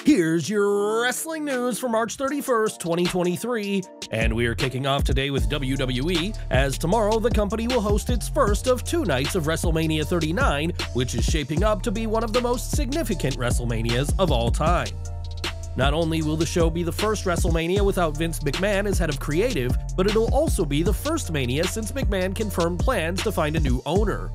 Here's your wrestling news for March 31st, 2023, and we are kicking off today with WWE, as tomorrow the company will host its first of 2 nights of WrestleMania 39, which is shaping up to be one of the most significant WrestleManias of all time. Not only will the show be the first WrestleMania without Vince McMahon as head of creative, but it'll also be the first Mania since McMahon confirmed plans to find a new owner.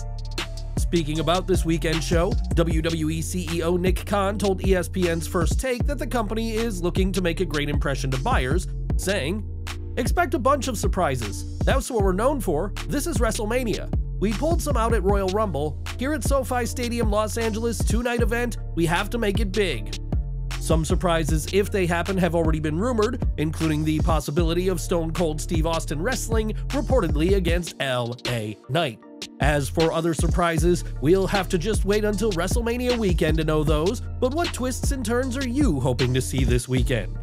Speaking about this weekend show, WWE CEO Nick Khan told ESPN's First Take that the company is looking to make a great impression to buyers, saying, "Expect a bunch of surprises. That's what we're known for. This is WrestleMania. We pulled some out at Royal Rumble. Here at SoFi Stadium, Los Angeles, 2-night event, we have to make it big." Some surprises, if they happen, have already been rumored, including the possibility of Stone Cold Steve Austin wrestling, reportedly against LA Knight. As for other surprises, we'll have to just wait until WrestleMania weekend to know those, but what twists and turns are you hoping to see this weekend?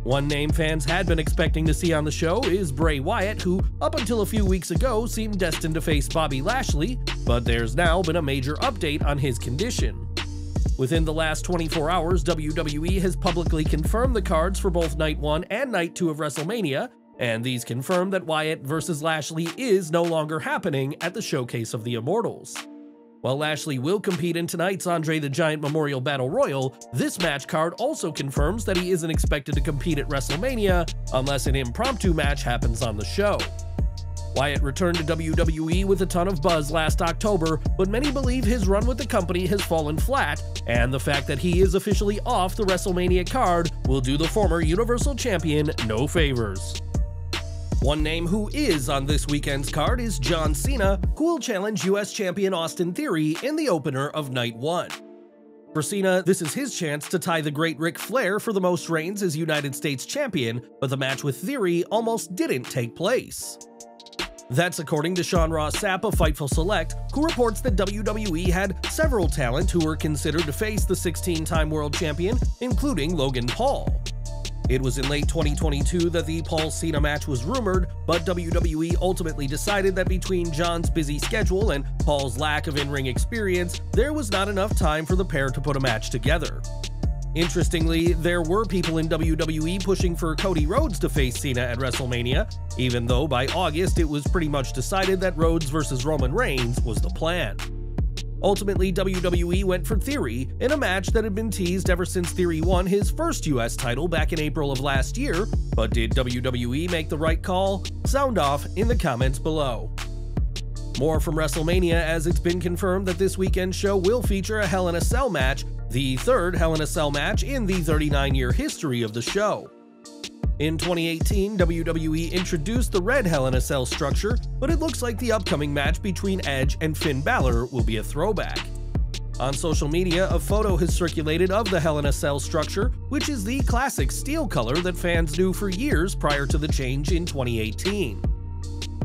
One name fans had been expecting to see on the show is Bray Wyatt, who up until a few weeks ago seemed destined to face Bobby Lashley, but there's now been a major update on his condition. Within the last 24 hours, WWE has publicly confirmed the cards for both Night 1 and Night 2 of WrestleMania, and these confirm that Wyatt vs. Lashley is no longer happening at the Showcase of the Immortals. While Lashley will compete in tonight's Andre the Giant Memorial Battle Royal, this match card also confirms that he isn't expected to compete at WrestleMania unless an impromptu match happens on the show. Wyatt returned to WWE with a ton of buzz last October, but many believe his run with the company has fallen flat, and the fact that he is officially off the WrestleMania card will do the former Universal Champion no favors. One name who is on this weekend's card is John Cena, who will challenge US Champion Austin Theory in the opener of Night 1. For Cena, this is his chance to tie the great Ric Flair for the most reigns as United States Champion, but the match with Theory almost didn't take place. That's according to Sean Ross Sapp of Fightful Select, who reports that WWE had several talent who were considered to face the 16-time world champion, including Logan Paul. It was in late 2022 that the Paul-Cena match was rumored, but WWE ultimately decided that between John's busy schedule and Paul's lack of in-ring experience, there was not enough time for the pair to put a match together. Interestingly, there were people in WWE pushing for Cody Rhodes to face Cena at WrestleMania, even though by August it was pretty much decided that Rhodes vs. Roman Reigns was the plan. Ultimately, WWE went for Theory in a match that had been teased ever since Theory won his first US title back in April of last year, but did WWE make the right call? Sound off in the comments below. More from WrestleMania, as it's been confirmed that this weekend's show will feature a Hell in a Cell match, the third Hell in a Cell match in the 39-year history of the show. In 2018, WWE introduced the red Hell in a Cell structure, but it looks like the upcoming match between Edge and Finn Balor will be a throwback. On social media, a photo has circulated of the Hell in a Cell structure, which is the classic steel color that fans knew for years prior to the change in 2018.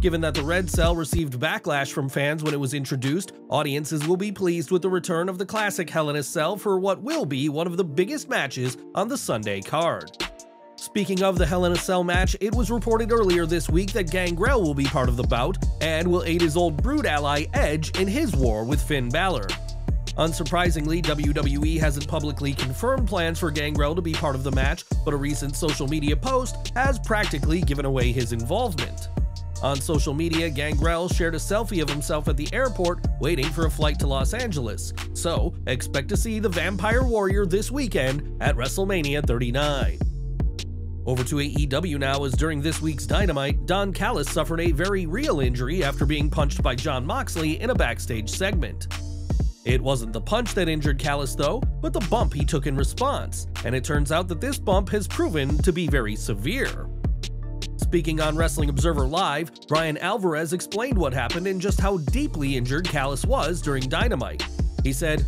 Given that the red cell received backlash from fans when it was introduced, audiences will be pleased with the return of the classic Hell in a Cell for what will be one of the biggest matches on the Sunday card. Speaking of the Hell in a Cell match, it was reported earlier this week that Gangrel will be part of the bout and will aid his old Brood ally Edge in his war with Finn Balor. Unsurprisingly, WWE hasn't publicly confirmed plans for Gangrel to be part of the match, but a recent social media post has practically given away his involvement. On social media, Gangrel shared a selfie of himself at the airport waiting for a flight to Los Angeles, so expect to see the Vampire Warrior this weekend at WrestleMania 39. Over to AEW now, as during this week's Dynamite, Don Callis suffered a very real injury after being punched by Jon Moxley in a backstage segment. It wasn't the punch that injured Callis though, but the bump he took in response, and it turns out that this bump has proven to be very severe. Speaking on Wrestling Observer Live, Brian Alvarez explained what happened and just how deeply injured Callis was during Dynamite. He said,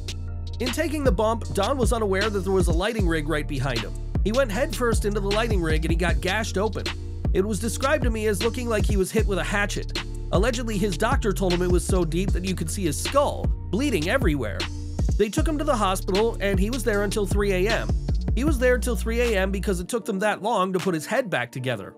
"In taking the bump, Don was unaware that there was a lighting rig right behind him. He went headfirst into the lighting rig and he got gashed open. It was described to me as looking like he was hit with a hatchet. Allegedly, his doctor told him it was so deep that you could see his skull, bleeding everywhere. They took him to the hospital and he was there until 3 a.m. He was there till 3 a.m. because it took them that long to put his head back together."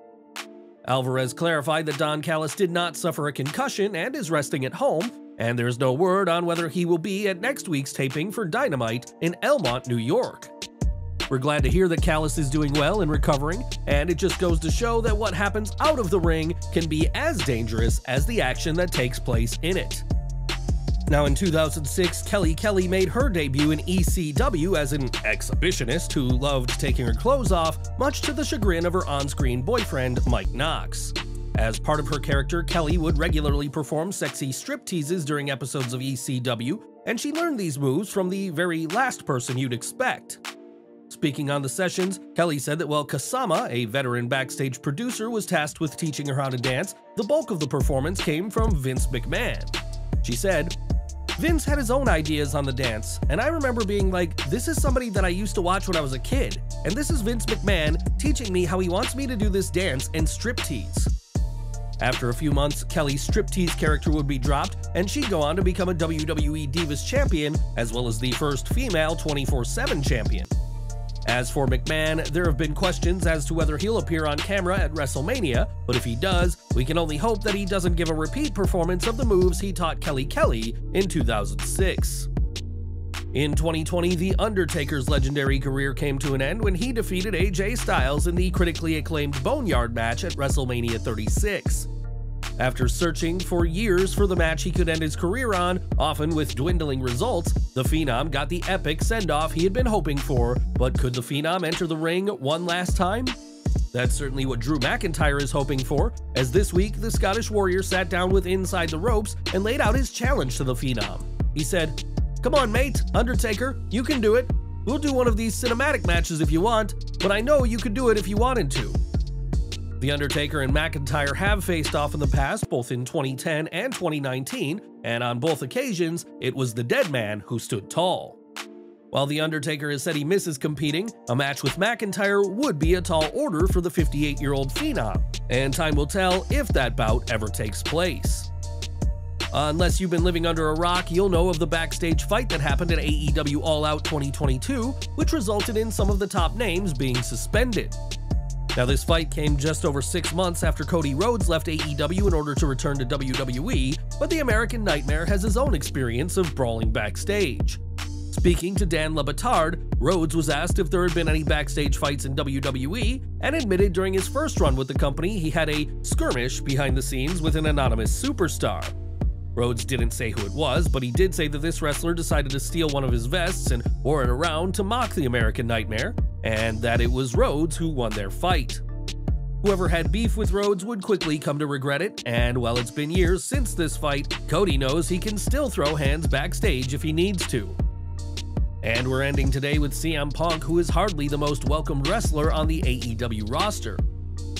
Alvarez clarified that Don Callis did not suffer a concussion and is resting at home, and there's no word on whether he will be at next week's taping for Dynamite in Elmont, New York. We're glad to hear that Callis is doing well and recovering, and it just goes to show that what happens out of the ring can be as dangerous as the action that takes place in it. Now in 2006, Kelly made her debut in ECW as an exhibitionist who loved taking her clothes off, much to the chagrin of her on-screen boyfriend, Mike Knox. As part of her character, Kelly would regularly perform sexy stripteases during episodes of ECW, and she learned these moves from the very last person you'd expect. Speaking on the sessions, Kelly said that while Kasama, a veteran backstage producer, was tasked with teaching her how to dance, the bulk of the performance came from Vince McMahon. She said, "Vince had his own ideas on the dance, and I remember being like, this is somebody that I used to watch when I was a kid, and this is Vince McMahon teaching me how he wants me to do this dance and striptease." After a few months, Kelly's striptease character would be dropped, and she'd go on to become a WWE Divas champion, as well as the first female 24/7 champion. As for McMahon, there have been questions as to whether he'll appear on camera at WrestleMania, but if he does, we can only hope that he doesn't give a repeat performance of the moves he taught Kelly in 2006. In 2020, The Undertaker's legendary career came to an end when he defeated AJ Styles in the critically acclaimed Boneyard match at WrestleMania 36. After searching for years for the match he could end his career on, often with dwindling results, the Phenom got the epic send-off he had been hoping for, but could the Phenom enter the ring one last time? That's certainly what Drew McIntyre is hoping for, as this week the Scottish Warrior sat down with Inside the Ropes and laid out his challenge to the Phenom. He said, "Come on, mate, Undertaker, you can do it. We'll do one of these cinematic matches if you want, but I know you could do it if you wanted to." The Undertaker and McIntyre have faced off in the past, both in 2010 and 2019, and on both occasions, it was the dead man who stood tall. While The Undertaker has said he misses competing, a match with McIntyre would be a tall order for the 58-year-old Phenom, and time will tell if that bout ever takes place. Unless you've been living under a rock, you'll know of the backstage fight that happened at AEW All Out 2022, which resulted in some of the top names being suspended. Now, this fight came just over 6 months after Cody Rhodes left AEW in order to return to WWE, but the American Nightmare has his own experience of brawling backstage. Speaking to Dan Le Batard, Rhodes was asked if there had been any backstage fights in WWE, and admitted during his first run with the company he had a skirmish behind the scenes with an anonymous superstar. Rhodes didn't say who it was, but he did say that this wrestler decided to steal one of his vests and wore it around to mock the American Nightmare, and that it was Rhodes who won their fight. Whoever had beef with Rhodes would quickly come to regret it, and while it's been years since this fight, Cody knows he can still throw hands backstage if he needs to. And we're ending today with CM Punk, who is hardly the most welcomed wrestler on the AEW roster.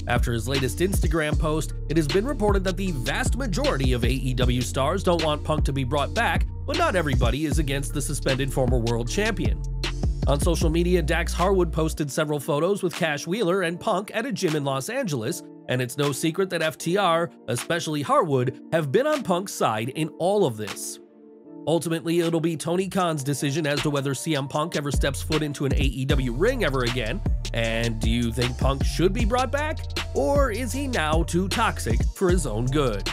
After his latest Instagram post, it has been reported that the vast majority of AEW stars don't want Punk to be brought back, but not everybody is against the suspended former world champion. On social media, Dax Harwood posted several photos with Cash Wheeler and Punk at a gym in Los Angeles, and it's no secret that FTR, especially Harwood, have been on Punk's side in all of this. Ultimately, it'll be Tony Khan's decision as to whether CM Punk ever steps foot into an AEW ring ever again. And do you think Punk should be brought back? Or is he now too toxic for his own good?